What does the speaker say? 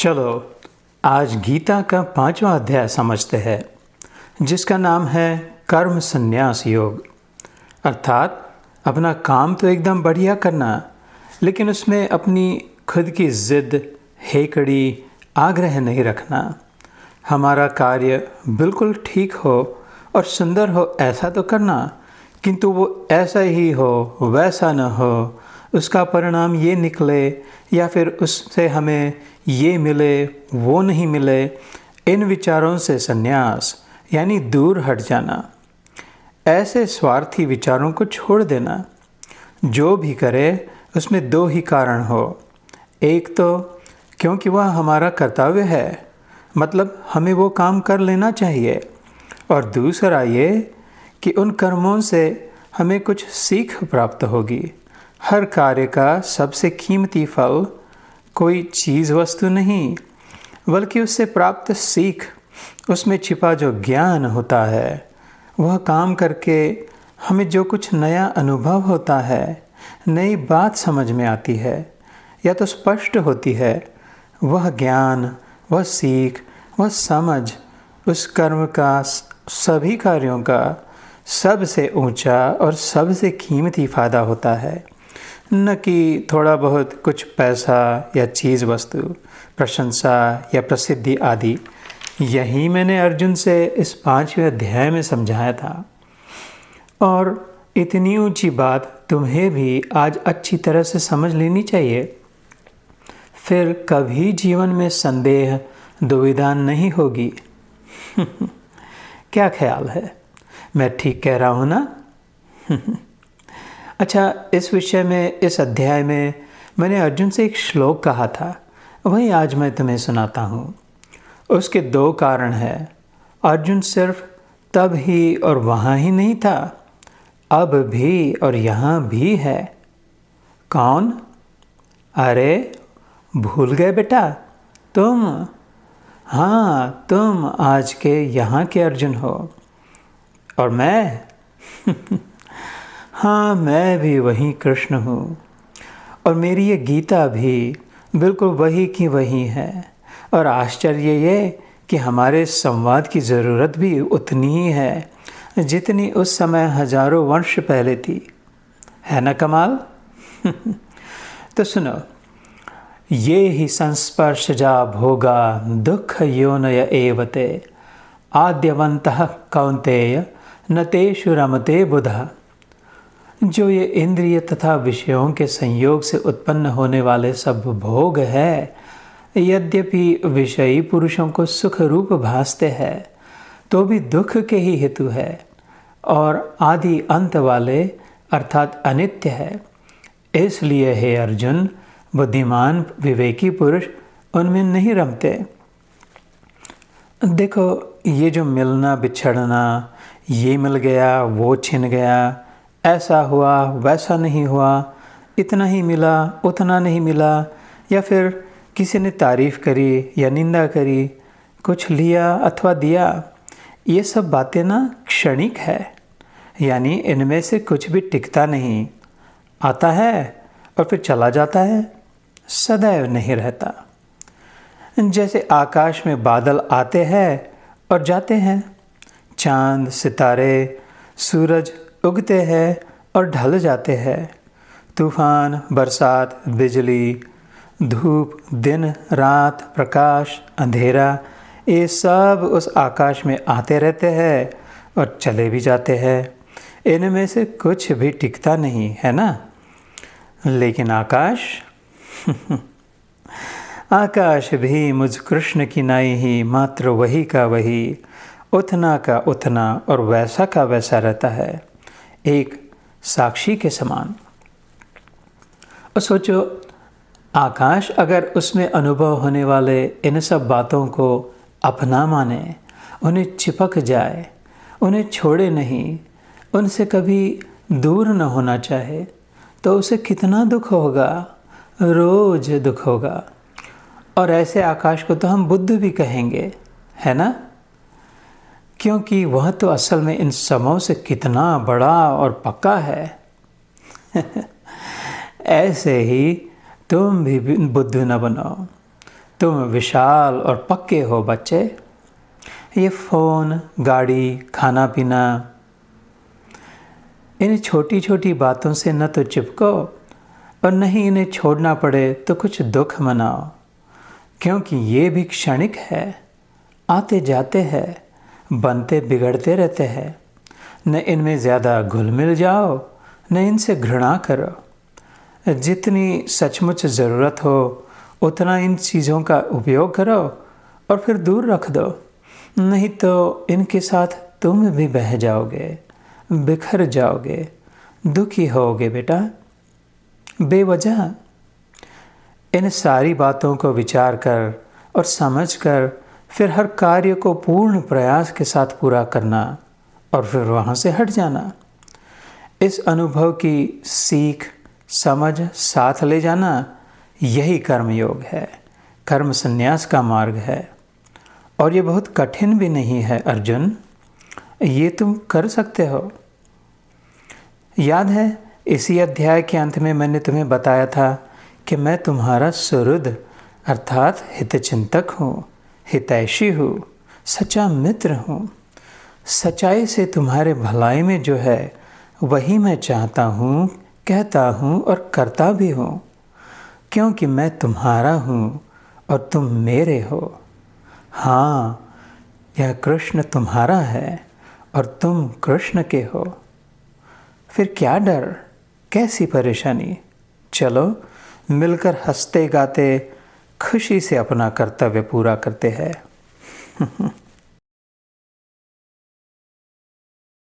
चलो आज गीता का 5वां अध्याय समझते हैं, जिसका नाम है कर्म संन्यास योग। अर्थात अपना काम तो एकदम बढ़िया करना, लेकिन उसमें अपनी खुद की जिद, हेकड़ी, आग्रह नहीं रखना। हमारा कार्य बिल्कुल ठीक हो और सुंदर हो ऐसा तो करना, किंतु वो ऐसा ही हो वैसा न हो, उसका परिणाम ये निकले या फिर उससे हमें ये मिले वो नहीं मिले, इन विचारों से संन्यास यानी दूर हट जाना। ऐसे स्वार्थी विचारों को छोड़ देना। जो भी करे उसमें दो ही कारण हो। एक तो क्योंकि वह हमारा कर्तव्य है, मतलब हमें वो काम कर लेना चाहिए, और दूसरा ये कि उन कर्मों से हमें कुछ सीख प्राप्त होगी। हर कार्य का सबसे कीमती फल कोई चीज़ वस्तु नहीं, बल्कि उससे प्राप्त सीख, उसमें छिपा जो ज्ञान होता है। वह काम करके हमें जो कुछ नया अनुभव होता है, नई बात समझ में आती है या तो स्पष्ट होती है, वह ज्ञान, वह सीख, वह समझ उस कर्म का, सभी कार्यों का सबसे ऊंचा और सबसे कीमती फ़ायदा होता है, न कि थोड़ा बहुत कुछ पैसा या चीज़ वस्तु, प्रशंसा या प्रसिद्धि आदि। यही मैंने अर्जुन से इस 5वें अध्याय में समझाया था, और इतनी ऊंची बात तुम्हें भी आज अच्छी तरह से समझ लेनी चाहिए। फिर कभी जीवन में संदेह, दुविधा नहीं होगी। क्या ख्याल है, मैं ठीक कह रहा हूँ ना? अच्छा, इस विषय में, इस अध्याय में मैंने अर्जुन से एक श्लोक कहा था, वही आज मैं तुम्हें सुनाता हूँ। उसके 2 कारण हैं। अर्जुन सिर्फ तब ही और वहाँ ही नहीं था, अब भी और यहाँ भी है। कौन? अरे भूल गए बेटा, तुम। हाँ, तुम आज के यहाँ के अर्जुन हो। और मैं? हाँ, मैं भी वही कृष्ण हूँ, और मेरी ये गीता भी बिल्कुल वही की वही है। और आश्चर्य ये कि हमारे संवाद की ज़रूरत भी उतनी ही है जितनी उस समय हजारों वर्ष पहले थी। है ना कमाल? तो सुनो, ये ही संस्पर्शजा भोगा दुख योनय एवते आद्यवन्तः कौन्तेय न तेषु रमते बुधा। जो ये इंद्रिय तथा विषयों के संयोग से उत्पन्न होने वाले सब भोग है, यद्यपि विषयी पुरुषों को सुख रूप भासते हैं, तो भी दुख के ही हेतु है और आदि अंत वाले अर्थात अनित्य है। इसलिए हे अर्जुन, बुद्धिमान विवेकी पुरुष उनमें नहीं रमते। देखो, ये जो मिलना बिछड़ना, ये मिल गया वो छिन गया, ऐसा हुआ वैसा नहीं हुआ, इतना ही मिला उतना नहीं मिला, या फिर किसी ने तारीफ़ करी या निंदा करी, कुछ लिया अथवा दिया, ये सब बातें ना क्षणिक है। यानी इनमें से कुछ भी टिकता नहीं, आता है और फिर चला जाता है, सदैव नहीं रहता। जैसे आकाश में बादल आते हैं और जाते हैं, चांद, सितारे, सूरज उगते हैं और ढल जाते हैं, तूफान, बरसात, बिजली, धूप, दिन रात, प्रकाश, अंधेरा, ये सब उस आकाश में आते रहते हैं और चले भी जाते हैं। इनमें से कुछ भी टिकता नहीं है ना। लेकिन आकाश आकाश भी मुझ कृष्ण की नाई ही मात्र वही का वही, उतना का उतना और वैसा का वैसा रहता है, एक साक्षी के समान। और सोचो, आकाश अगर उसमें अनुभव होने वाले इन सब बातों को अपना माने, उन्हें चिपक जाए, उन्हें छोड़े नहीं, उनसे कभी दूर न होना चाहे, तो उसे कितना दुख होगा, रोज दुख होगा। और ऐसे आकाश को तो हम बुद्ध भी कहेंगे, है ना? क्योंकि वह तो असल में इन समों से कितना बड़ा और पक्का है। ऐसे ही तुम भी बुद्ध न बनो। तुम विशाल और पक्के हो बच्चे। ये फ़ोन, गाड़ी, खाना पीना, इन छोटी छोटी बातों से न तो चिपको और न ही इन्हें छोड़ना पड़े तो कुछ दुख मनाओ, क्योंकि ये भी क्षणिक है, आते जाते हैं, बनते बिगड़ते रहते हैं। न इनमें ज़्यादा घुल मिल जाओ, न इनसे घृणा करो। जितनी सचमुच ज़रूरत हो उतना इन चीज़ों का उपयोग करो और फिर दूर रख दो, नहीं तो इनके साथ तुम भी बह जाओगे, बिखर जाओगे, दुखी होगे बेटा। बेवजह इन सारी बातों को विचार कर और समझ कर फिर हर कार्य को पूर्ण प्रयास के साथ पूरा करना और फिर वहाँ से हट जाना। इस अनुभव की सीख समझ साथ ले जाना, यही कर्मयोग है, कर्म संन्यास का मार्ग है। और ये बहुत कठिन भी नहीं है अर्जुन, ये तुम कर सकते हो। याद है इसी अध्याय के अंत में मैंने तुम्हें बताया था कि मैं तुम्हारा सुहृद अर्थात हितचिंतक हूँ, हितैषी हूँ, सच्चा मित्र हूँ। सच्चाई से तुम्हारे भलाई में जो है वही मैं चाहता हूँ, कहता हूँ और करता भी हूँ, क्योंकि मैं तुम्हारा हूँ और तुम मेरे हो। हाँ, यह कृष्ण तुम्हारा है और तुम कृष्ण के हो। फिर क्या डर, कैसी परेशानी। चलो मिलकर हंसते गाते खुशी से अपना कर्तव्य पूरा करते हैं।